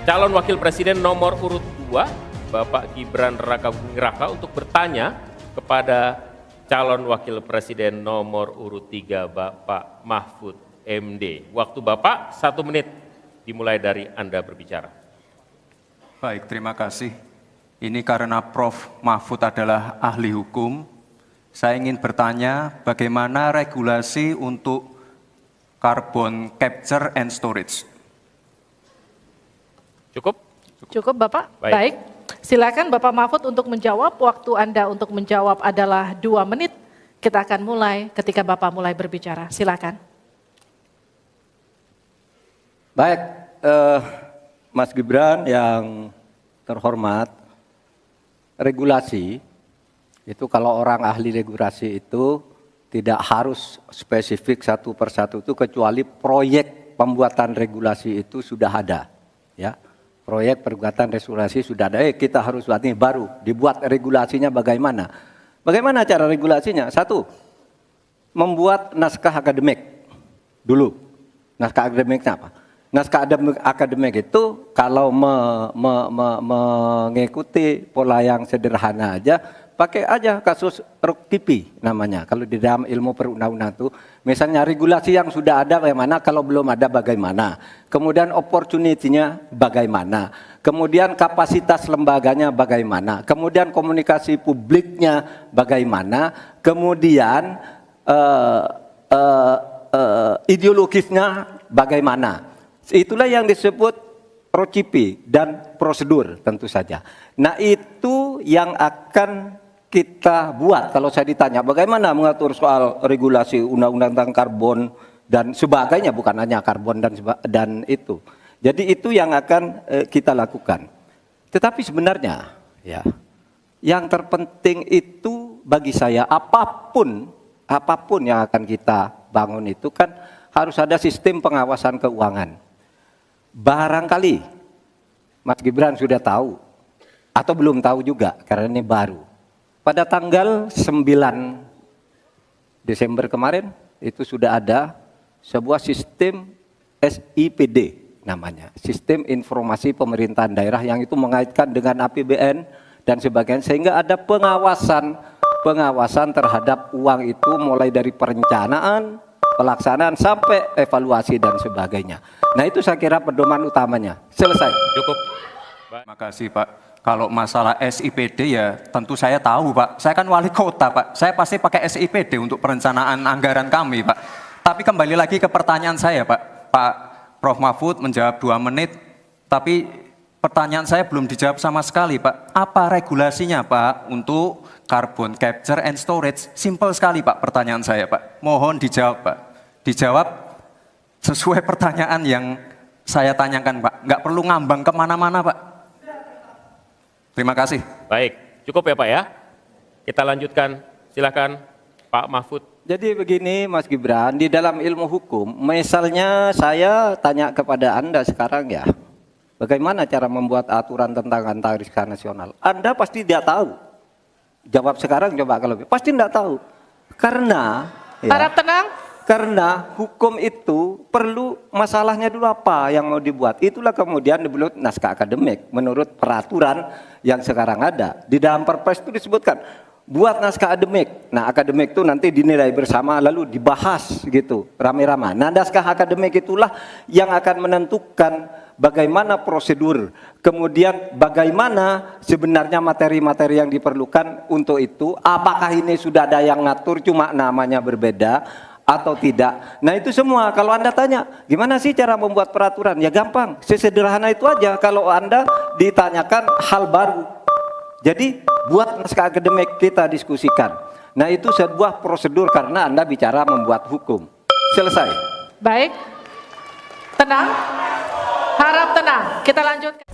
calon wakil presiden nomor urut 2, Bapak Gibran Rakabuming Raka, untuk bertanya kepada calon wakil presiden nomor urut 3, Bapak Mahfud MD. Waktu Bapak 1 menit, dimulai dari Anda berbicara. Baik, terima kasih. Ini karena Prof. Mahfud adalah ahli hukum, saya ingin bertanya bagaimana regulasi untuk carbon capture and storage. Cukup? Cukup Bapak? Baik. Silakan Bapak Mahfud untuk menjawab. Waktu Anda untuk menjawab adalah 2 menit. Kita akan mulai ketika Bapak mulai berbicara. Silakan. Baik, Mas Gibran yang terhormat, regulasi itu kalau orang ahli regulasi itu tidak harus spesifik satu persatu itu, kecuali proyek pembuatan regulasi itu sudah ada, ya. Proyek pembuatan regulasi sudah ada. Kita harus buat ini baru dibuat regulasinya bagaimana? Bagaimana cara regulasinya? 1, membuat naskah akademik dulu. Naskah akademiknya apa? Naskah akademik itu kalau mengikuti pola yang sederhana aja, pakai aja kasus Ruktipi namanya. Kalau di dalam ilmu perundang-undangan itu, misalnya regulasi yang sudah ada bagaimana, kalau belum ada bagaimana. Kemudian opportunity-nya bagaimana. Kemudian kapasitas lembaganya bagaimana. Kemudian komunikasi publiknya bagaimana. Kemudian ideologisnya bagaimana. Itulah yang disebut procipi dan prosedur tentu saja. Nah itu yang akan kita buat. Kalau saya ditanya bagaimana mengatur soal regulasi undang-undang tentang karbon dan sebagainya, bukan hanya karbon dan itu. Jadi itu yang akan kita lakukan. Tetapi sebenarnya ya, yang terpenting itu bagi saya apapun yang akan kita bangun itu kan harus ada sistem pengawasan keuangan. Barangkali Mas Gibran sudah tahu atau belum tahu juga karena ini baru. Pada tanggal 9 Desember kemarin itu sudah ada sebuah sistem SIPD namanya, Sistem Informasi Pemerintahan Daerah, yang itu mengaitkan dengan APBN dan sebagainya, sehingga ada pengawasan terhadap uang itu mulai dari perencanaan, pelaksanaan sampai evaluasi dan sebagainya. Nah itu saya kira pedoman utamanya. Selesai. Cukup. Terima kasih Pak. Kalau masalah SIPD ya tentu saya tahu Pak. Saya kan wali kota Pak. Saya pasti pakai SIPD untuk perencanaan anggaran kami Pak. Tapi kembali lagi ke pertanyaan saya Pak. Pak Prof. Mahfud menjawab 2 menit. Tapi pertanyaan saya belum dijawab sama sekali Pak. Apa regulasinya Pak untuk carbon capture and storage? Simple sekali Pak pertanyaan saya Pak. Mohon dijawab Pak. Dijawab sesuai pertanyaan yang saya tanyakan Pak. Nggak perlu ngambang kemana-mana Pak. Terima kasih. Baik, cukup ya Pak ya. Kita lanjutkan, silakan Pak Mahfud. Jadi begini Mas Gibran, di dalam ilmu hukum, misalnya saya tanya kepada Anda sekarang ya, bagaimana cara membuat aturan tentang antariksa nasional? Anda pasti tidak tahu. Jawab sekarang coba kalau pasti tidak tahu. Karena Harap tenang. Karena hukum itu perlu masalahnya dulu apa yang mau dibuat. Itulah kemudian dibuat naskah akademik menurut peraturan yang sekarang ada. Di dalam Perpres itu disebutkan buat naskah akademik. Nah akademik itu nanti dinilai bersama lalu dibahas gitu rame-rame. Nah naskah akademik itulah yang akan menentukan bagaimana prosedur, kemudian bagaimana sebenarnya materi-materi yang diperlukan untuk itu. Apakah ini sudah ada yang ngatur cuma namanya berbeda atau tidak. Nah itu semua kalau Anda tanya gimana sih cara membuat peraturan, ya gampang, sesederhana itu aja. Kalau Anda ditanyakan hal baru, jadi buat naskah akademik kita diskusikan. Nah itu sebuah prosedur karena Anda bicara membuat hukum. Selesai. Baik. Tenang. Harap tenang. Kita lanjutkan.